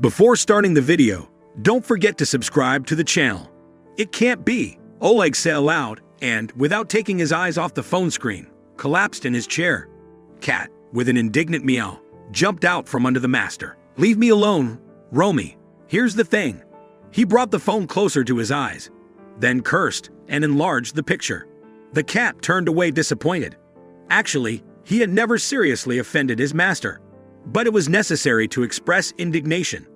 Before starting the video, don't forget to subscribe to the channel. It can't be, Oleg said aloud, and, without taking his eyes off the phone screen, collapsed in his chair. Cat, with an indignant meow, jumped out from under the master. "Leave me alone, Romey. Here's the thing." He brought the phone closer to his eyes, then cursed and enlarged the picture. The cat turned away disappointed. Actually, he had never seriously offended his master, but it was necessary to express indignation.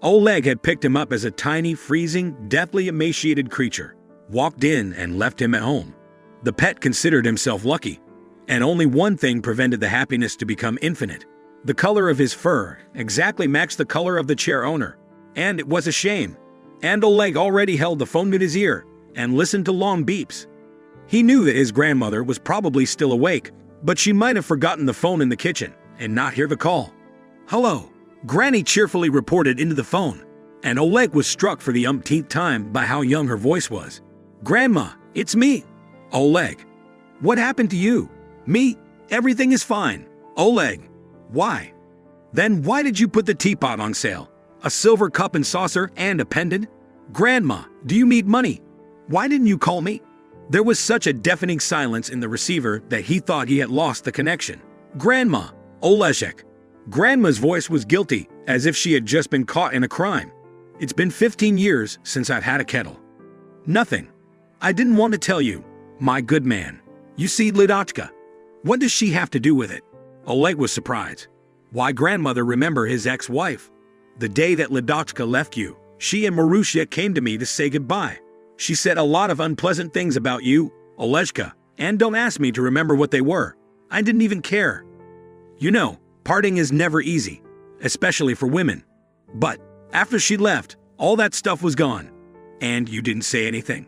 Oleg had picked him up as a tiny, freezing, deathly emaciated creature, walked in and left him at home. The pet considered himself lucky, and only one thing prevented the happiness to become infinite. The color of his fur exactly matched the color of the chair owner, and it was a shame. And Oleg already held the phone to his ear and listened to long beeps. He knew that his grandmother was probably still awake, but she might have forgotten the phone in the kitchen and not hear the call. "Hello," Granny cheerfully reported into the phone, and Oleg was struck for the umpteenth time by how young her voice was. "Grandma, it's me." "Oleg, what happened to you?" "Me, everything is fine." "Oleg, why?" "Then why did you put the teapot on sale? A silver cup and saucer and a pendant?" "Grandma, do you need money? Why didn't you call me?" There was such a deafening silence in the receiver that he thought he had lost the connection. "Grandma, Oleg." Grandma's voice was guilty, as if she had just been caught in a crime. "It's been 15 years since I've had a kettle." "Nothing. I didn't want to tell you, my good man. You see, Lidochka. What does she have to do with it?" Oleg was surprised. Why, grandmother, remember his ex-wife. The day that Lidochka left you, she and Marussia came to me to say goodbye. She said a lot of unpleasant things about you, Olegka, and don't ask me to remember what they were. I didn't even care. You know, parting is never easy, especially for women. But after she left, all that stuff was gone. And you didn't say anything.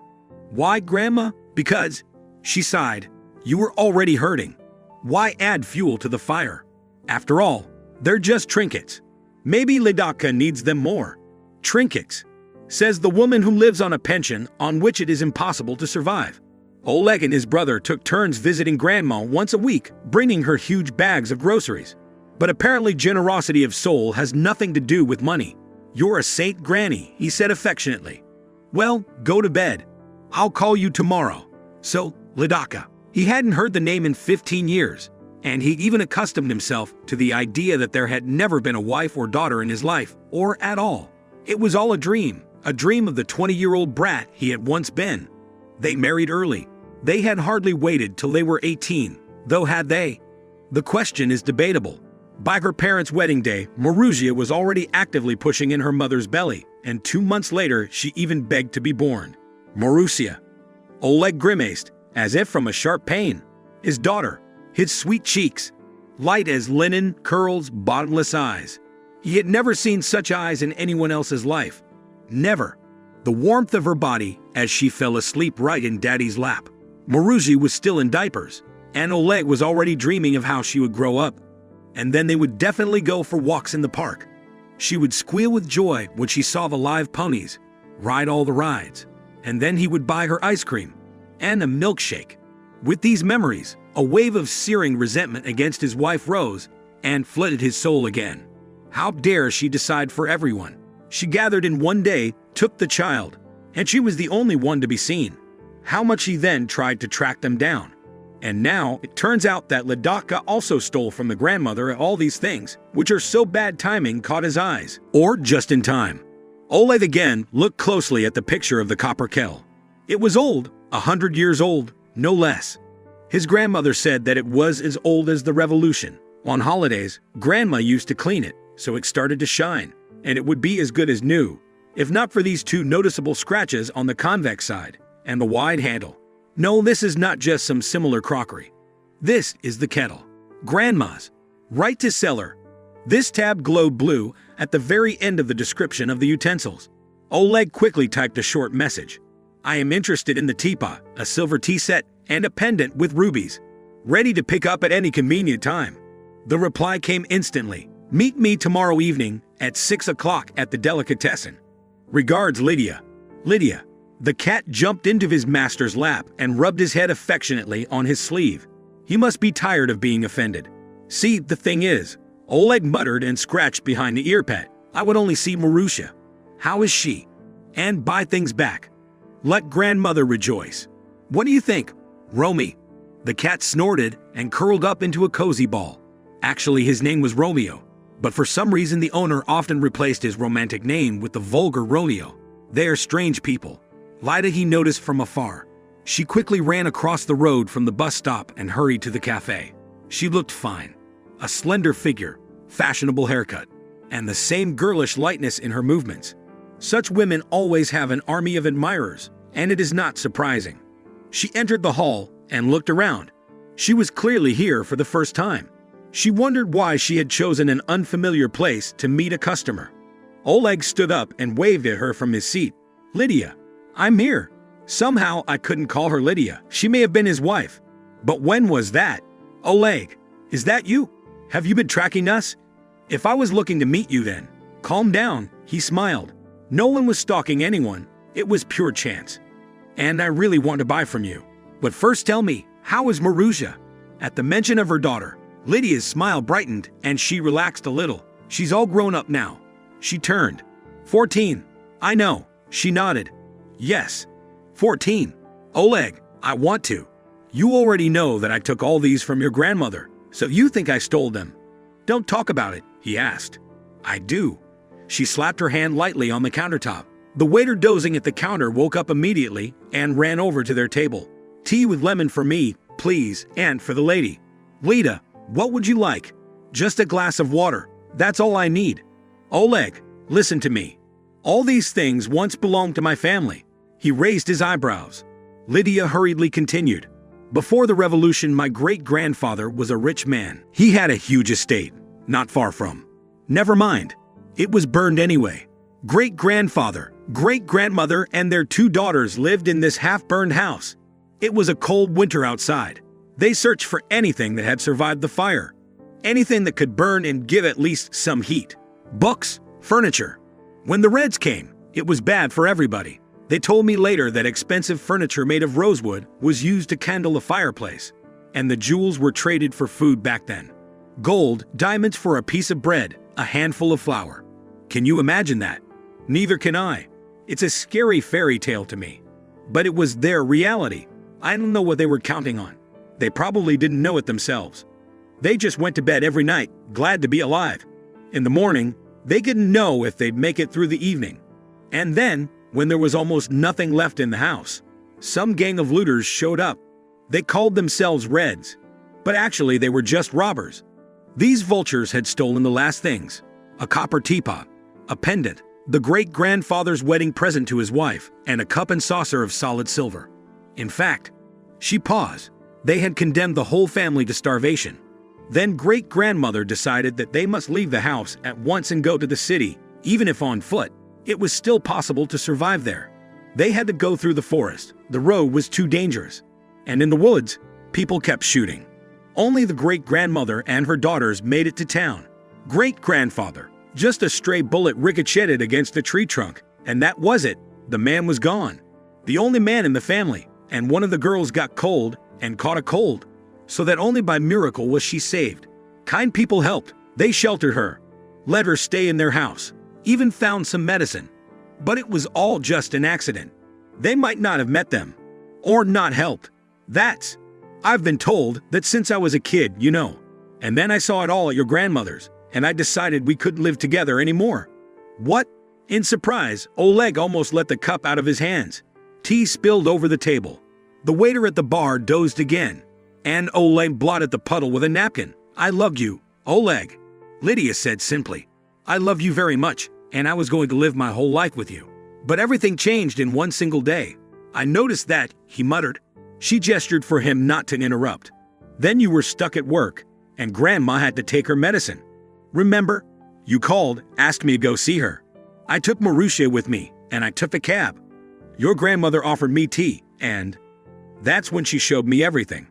Why, Grandma? Because, she sighed, you were already hurting. Why add fuel to the fire? After all, they're just trinkets. Maybe Lidochka needs them more. Trinkets, says the woman who lives on a pension on which it is impossible to survive. Oleg and his brother took turns visiting Grandma once a week, bringing her huge bags of groceries. But apparently generosity of soul has nothing to do with money. "You're a saint, Granny," he said affectionately. "Well, go to bed. I'll call you tomorrow." So, Lidochka. He hadn't heard the name in 15 years, and he even accustomed himself to the idea that there had never been a wife or daughter in his life, or at all. It was all a dream of the 20-year-old brat he had once been. They married early. They had hardly waited till they were 18, though had they? The question is debatable. By her parents' wedding day, Marussia was already actively pushing in her mother's belly, and 2 months later she even begged to be born. Marussia. Oleg grimaced, as if from a sharp pain. His daughter, his sweet cheeks, light as linen, curls, bottomless eyes. He had never seen such eyes in anyone else's life. Never. The warmth of her body as she fell asleep right in Daddy's lap. Marussia was still in diapers, and Oleg was already dreaming of how she would grow up. And then they would definitely go for walks in the park. She would squeal with joy when she saw the live ponies, ride all the rides, and then he would buy her ice cream and a milkshake. With these memories, a wave of searing resentment against his wife rose and flooded his soul again. How dare she decide for everyone? She gathered in one day, took the child, and she was the only one to be seen. How much he then tried to track them down. And now, it turns out that Lidochka also stole from the grandmother all these things, which are so bad timing caught his eyes. Or just in time. Oleg again looked closely at the picture of the copper kettle. It was old, 100 years old, no less. His grandmother said that it was as old as the revolution. On holidays, Grandma used to clean it, so it started to shine, and it would be as good as new, if not for these 2 noticeable scratches on the convex side and the wide handle. No, this is not just some similar crockery. This is the kettle. Grandma's. Right to cellar. This tab glowed blue at the very end of the description of the utensils. Oleg quickly typed a short message. "I am interested in the teapot, a silver tea set, and a pendant with rubies. Ready to pick up at any convenient time." The reply came instantly. "Meet me tomorrow evening at 6 o'clock at the delicatessen. Regards, Lydia." Lydia. The cat jumped into his master's lap and rubbed his head affectionately on his sleeve. He must be tired of being offended. "See, the thing is," Oleg muttered and scratched behind the ear pad, I would only see Marusha. How is she? And buy things back. Let grandmother rejoice. What do you think, Romey? The cat snorted and curled up into a cozy ball. Actually, his name was Romeo, but for some reason the owner often replaced his romantic name with the vulgar Romeo. They are strange people. Lida he noticed from afar. She quickly ran across the road from the bus stop and hurried to the cafe. She looked fine. A slender figure, fashionable haircut, and the same girlish lightness in her movements. Such women always have an army of admirers, and it is not surprising. She entered the hall and looked around. She was clearly here for the first time. She wondered why she had chosen an unfamiliar place to meet a customer. Oleg stood up and waved at her from his seat. Lydia, I'm here. Somehow I couldn't call her Lydia. She may have been his wife. But when was that? Oleg, is that you? Have you been tracking us? If I was looking to meet you then. Calm down, he smiled. No one was stalking anyone. It was pure chance. And I really want to buy from you. But first tell me, how is Marusha? At the mention of her daughter, Lydia's smile brightened and she relaxed a little. She's all grown up now. She turned 14. I know, she nodded. Yes, 14. Oleg, I want to. You already know that I took all these from your grandmother, so you think I stole them. Don't talk about it, he asked. I do. She slapped her hand lightly on the countertop. The waiter dozing at the counter woke up immediately and ran over to their table. Tea with lemon for me, please, and for the lady. Lita, what would you like? Just a glass of water. That's all I need. Oleg, listen to me. All these things once belonged to my family. He raised his eyebrows. Lydia hurriedly continued. Before the revolution, my great-grandfather was a rich man. He had a huge estate, not far from. Never mind. It was burned anyway. Great-grandfather, great-grandmother, and their 2 daughters lived in this half-burned house. It was a cold winter outside. They searched for anything that had survived the fire. Anything that could burn and give at least some heat. Books, furniture. When the Reds came, it was bad for everybody. They told me later that expensive furniture made of rosewood was used to kindle a fireplace, and the jewels were traded for food back then. Gold, diamonds for a piece of bread, a handful of flour. Can you imagine that? Neither can I. It's a scary fairy tale to me. But it was their reality. I don't know what they were counting on. They probably didn't know it themselves. They just went to bed every night, glad to be alive. In the morning, they didn't know if they'd make it through the evening. And then, when there was almost nothing left in the house, some gang of looters showed up. They called themselves Reds, but actually they were just robbers. These vultures had stolen the last things: a copper teapot, a pendant, the great-grandfather's wedding present to his wife, and a cup and saucer of solid silver. In fact, she paused. They had condemned the whole family to starvation. Then great-grandmother decided that they must leave the house at once and go to the city, even if on foot. It was still possible to survive there. They had to go through the forest. The road was too dangerous. And in the woods, people kept shooting. Only the great-grandmother and her daughters made it to town. Great-grandfather, just a stray bullet ricocheted against a tree trunk, and that was it. The man was gone. The only man in the family, and one of the girls got cold and caught a cold, so that only by miracle was she saved. Kind people helped. They sheltered her, let her stay in their house, even found some medicine. But it was all just an accident. They might not have met them, or not helped. I've been told that since I was a kid, you know. And then I saw it all at your grandmother's, and I decided we couldn't live together anymore. What? In surprise, Oleg almost let the cup out of his hands. Tea spilled over the table. The waiter at the bar dozed again, and Oleg blotted the puddle with a napkin. I love you, Oleg. Lydia said simply. I love you very much, and I was going to live my whole life with you. But everything changed in one single day. I noticed that, he muttered. She gestured for him not to interrupt. Then you were stuck at work, and Grandma had to take her medicine. Remember? You called, asked me to go see her. I took Marusha with me, and I took the cab. Your grandmother offered me tea, and that's when she showed me everything.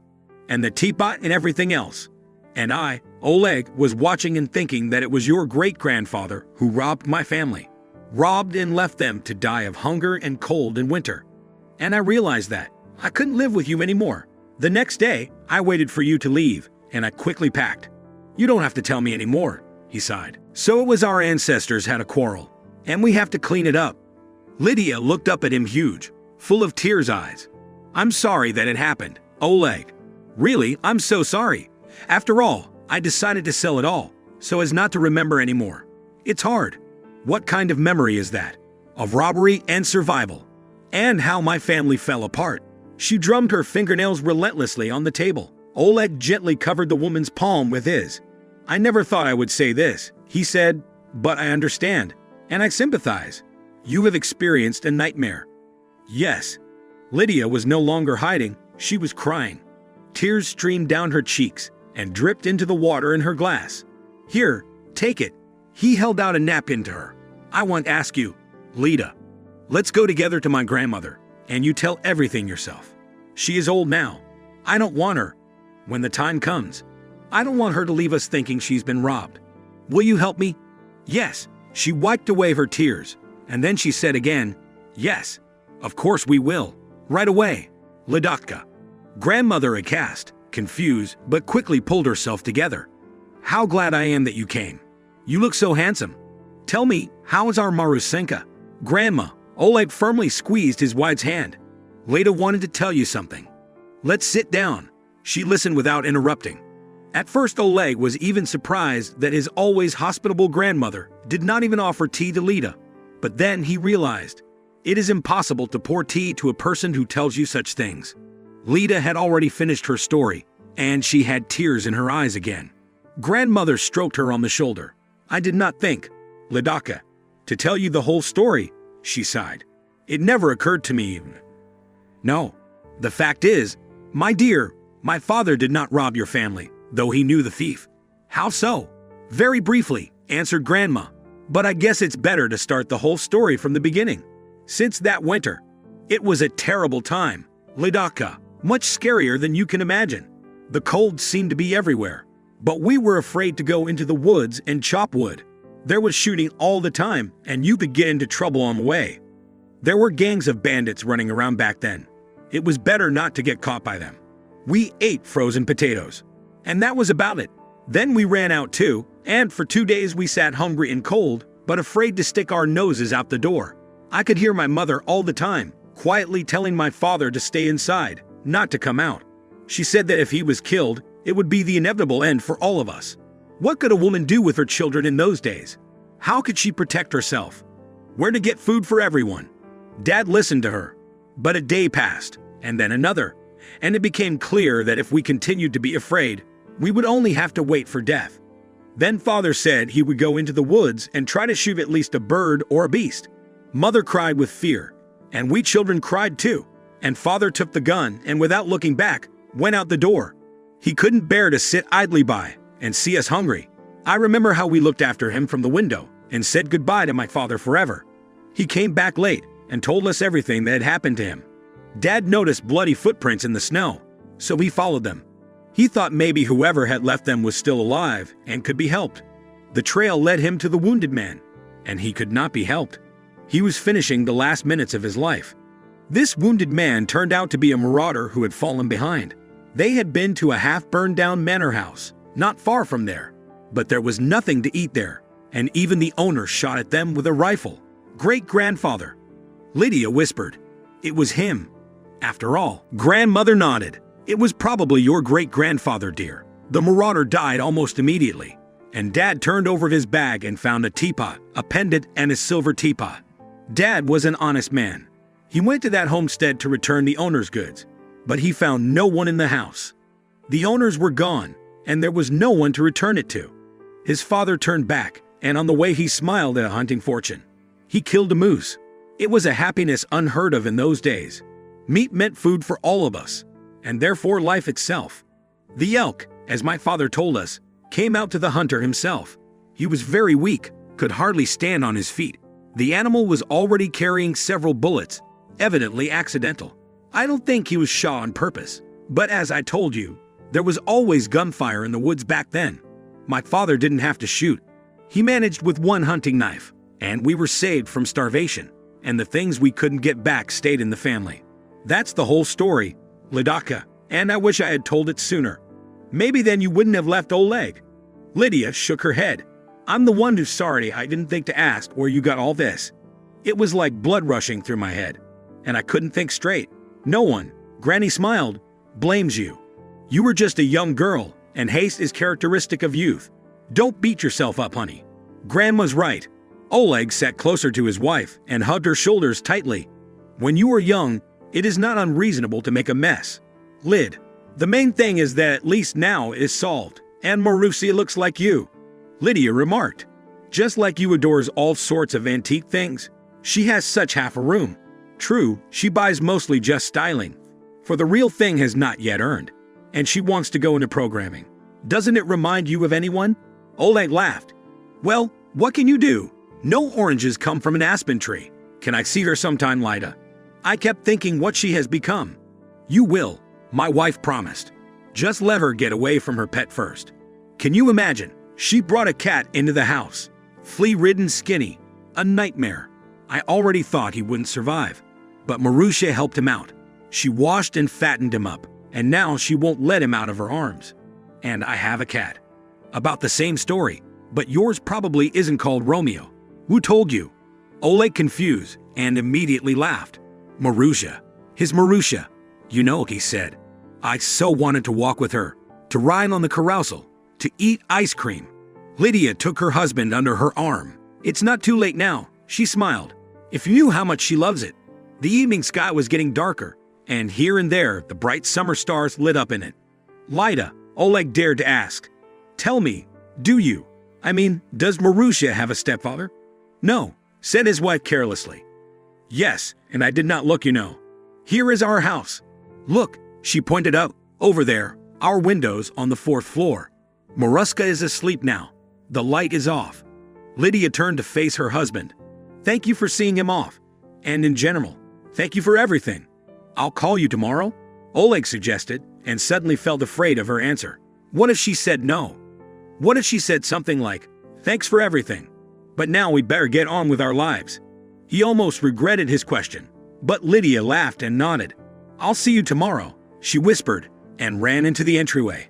And the teapot and everything else. And I, Oleg, was watching and thinking that it was your great-grandfather who robbed my family. Robbed and left them to die of hunger and cold in winter. And I realized that I couldn't live with you anymore. The next day, I waited for you to leave, and I quickly packed. You don't have to tell me anymore. he sighed. So it was our ancestors had a quarrel, and we have to clean it up. Lydia looked up at him huge, full of tears eyes. I'm sorry that it happened, Oleg. Really, I'm so sorry. After all, I decided to sell it all, so as not to remember anymore. It's hard. What kind of memory is that? Of robbery and survival. And how my family fell apart. She drummed her fingernails relentlessly on the table. Oleg gently covered the woman's palm with his. I never thought I would say this, he said, but I understand, and I sympathize. You have experienced a nightmare. Yes. Lydia was no longer hiding, she was crying. Tears streamed down her cheeks and dripped into the water in her glass. Here, take it. He held out a napkin to her. I want to ask you, Lida. Let's go together to my grandmother, and you tell everything yourself. She is old now. I don't want her. When the time comes, I don't want her to leave us thinking she's been robbed. Will you help me? Yes. She wiped away her tears, and then she said again, yes, of course we will. Right away. Lidatka. Grandmother aghast, confused, but quickly pulled herself together. How glad I am that you came. You look so handsome. Tell me, how is our Marusenka? Grandma. Oleg firmly squeezed his wife's hand. Leda wanted to tell you something. Let's sit down. She listened without interrupting. At first Oleg was even surprised that his always hospitable grandmother did not even offer tea to Lida. But then he realized, it is impossible to pour tea to a person who tells you such things. Lida had already finished her story, and she had tears in her eyes again. Grandmother stroked her on the shoulder. I did not think, Lidaka, to tell you the whole story, she sighed. It never occurred to me. No. The fact is, my dear, my father did not rob your family, though he knew the thief. How so? Very briefly, answered Grandma. But I guess it's better to start the whole story from the beginning. Since that winter, it was a terrible time, Lidaka, much scarier than you can imagine. The cold seemed to be everywhere, but we were afraid to go into the woods and chop wood. There was shooting all the time, and you could get into trouble on the way. There were gangs of bandits running around back then. It was better not to get caught by them. We ate frozen potatoes, and that was about it. Then we ran out too, and for 2 days we sat hungry and cold, but afraid to stick our noses out the door. I could hear my mother all the time, quietly telling my father to stay inside, not to come out. She said that if he was killed, it would be the inevitable end for all of us. What could a woman do with her children in those days? How could she protect herself? Where to get food for everyone? Dad listened to her. But a day passed, and then another, and it became clear that if we continued to be afraid, we would only have to wait for death. Then Father said he would go into the woods and try to shoot at least a bird or a beast. Mother cried with fear, and we children cried too, and Father took the gun and without looking back, went out the door. He couldn't bear to sit idly by and see us hungry. I remember how we looked after him from the window and said goodbye to my father forever. He came back late and told us everything that had happened to him. Dad noticed bloody footprints in the snow, so he followed them. He thought maybe whoever had left them was still alive and could be helped. The trail led him to the wounded man, and he could not be helped. He was finishing the last minutes of his life. This wounded man turned out to be a marauder who had fallen behind. They had been to a half-burned-down manor house, not far from there. But there was nothing to eat there, and even the owner shot at them with a rifle. Great-grandfather. Lydia whispered. It was him. After all, Grandmother nodded. It was probably your great-grandfather, dear. The marauder died almost immediately, and Dad turned over his bag and found a teapot, a pendant, and a silver teapot. Dad was an honest man. He went to that homestead to return the owner's goods, but he found no one in the house. The owners were gone, and there was no one to return it to. His father turned back, and on the way he smiled at a hunting fortune. He killed a moose. It was a happiness unheard of in those days. Meat meant food for all of us, and therefore life itself. The elk, as my father told us, came out to the hunter himself. He was very weak, could hardly stand on his feet. The animal was already carrying several bullets, evidently accidental. I don't think he was shot on purpose, but as I told you, there was always gunfire in the woods back then. My father didn't have to shoot. He managed with one hunting knife, and we were saved from starvation, and the things we couldn't get back stayed in the family. That's the whole story, Lidaka, and I wish I had told it sooner. Maybe then you wouldn't have left Oleg. Lydia shook her head. I'm the one who's sorry I didn't think to ask where you got all this. It was like blood rushing through my head, and I couldn't think straight. No one, Granny smiled, blames you. You were just a young girl, and haste is characteristic of youth. Don't beat yourself up, honey. Grandma's right. Oleg sat closer to his wife and hugged her shoulders tightly. When you are young, it is not unreasonable to make a mess. Lid. The main thing is that at least now it is solved, and Marussia looks like you. Lydia remarked. Just like you adores all sorts of antique things, she has such half a room. True, she buys mostly just styling, for the real thing has not yet earned, and she wants to go into programming. Doesn't it remind you of anyone? Oleg laughed. Well, what can you do? No oranges come from an aspen tree. Can I see her sometime, Lyda? I kept thinking what she has become. You will, my wife promised. Just let her get away from her pet first. Can you imagine? She brought a cat into the house. Flea-ridden, skinny. A nightmare. I already thought he wouldn't survive. But Marussia helped him out. She washed and fattened him up, and now she won't let him out of her arms. And I have a cat. About the same story, but yours probably isn't called Romeo. Who told you? Oleg confused and immediately laughed. Marussia. His Marussia. You know, he said. I so wanted to walk with her, to ride on the carousel, to eat ice cream. Lydia took her husband under her arm. It's not too late now, she smiled. If you knew how much she loves it. The evening sky was getting darker, and here and there the bright summer stars lit up in it. Lyda, Oleg dared to ask. Tell me, do you? Does Marussia have a stepfather? No, said his wife carelessly. Yes, and I did not look, you know. Here is our house. Look, she pointed out, over there, our windows on the 4th floor. Maruska is asleep now. The light is off. Lydia turned to face her husband. Thank you for seeing him off. And in general, thank you for everything. I'll call you tomorrow, Oleg suggested, and suddenly felt afraid of her answer. What if she said no? What if she said something like, thanks for everything, but now we better get on with our lives? He almost regretted his question, but Lydia laughed and nodded. I'll see you tomorrow, she whispered, and ran into the entryway.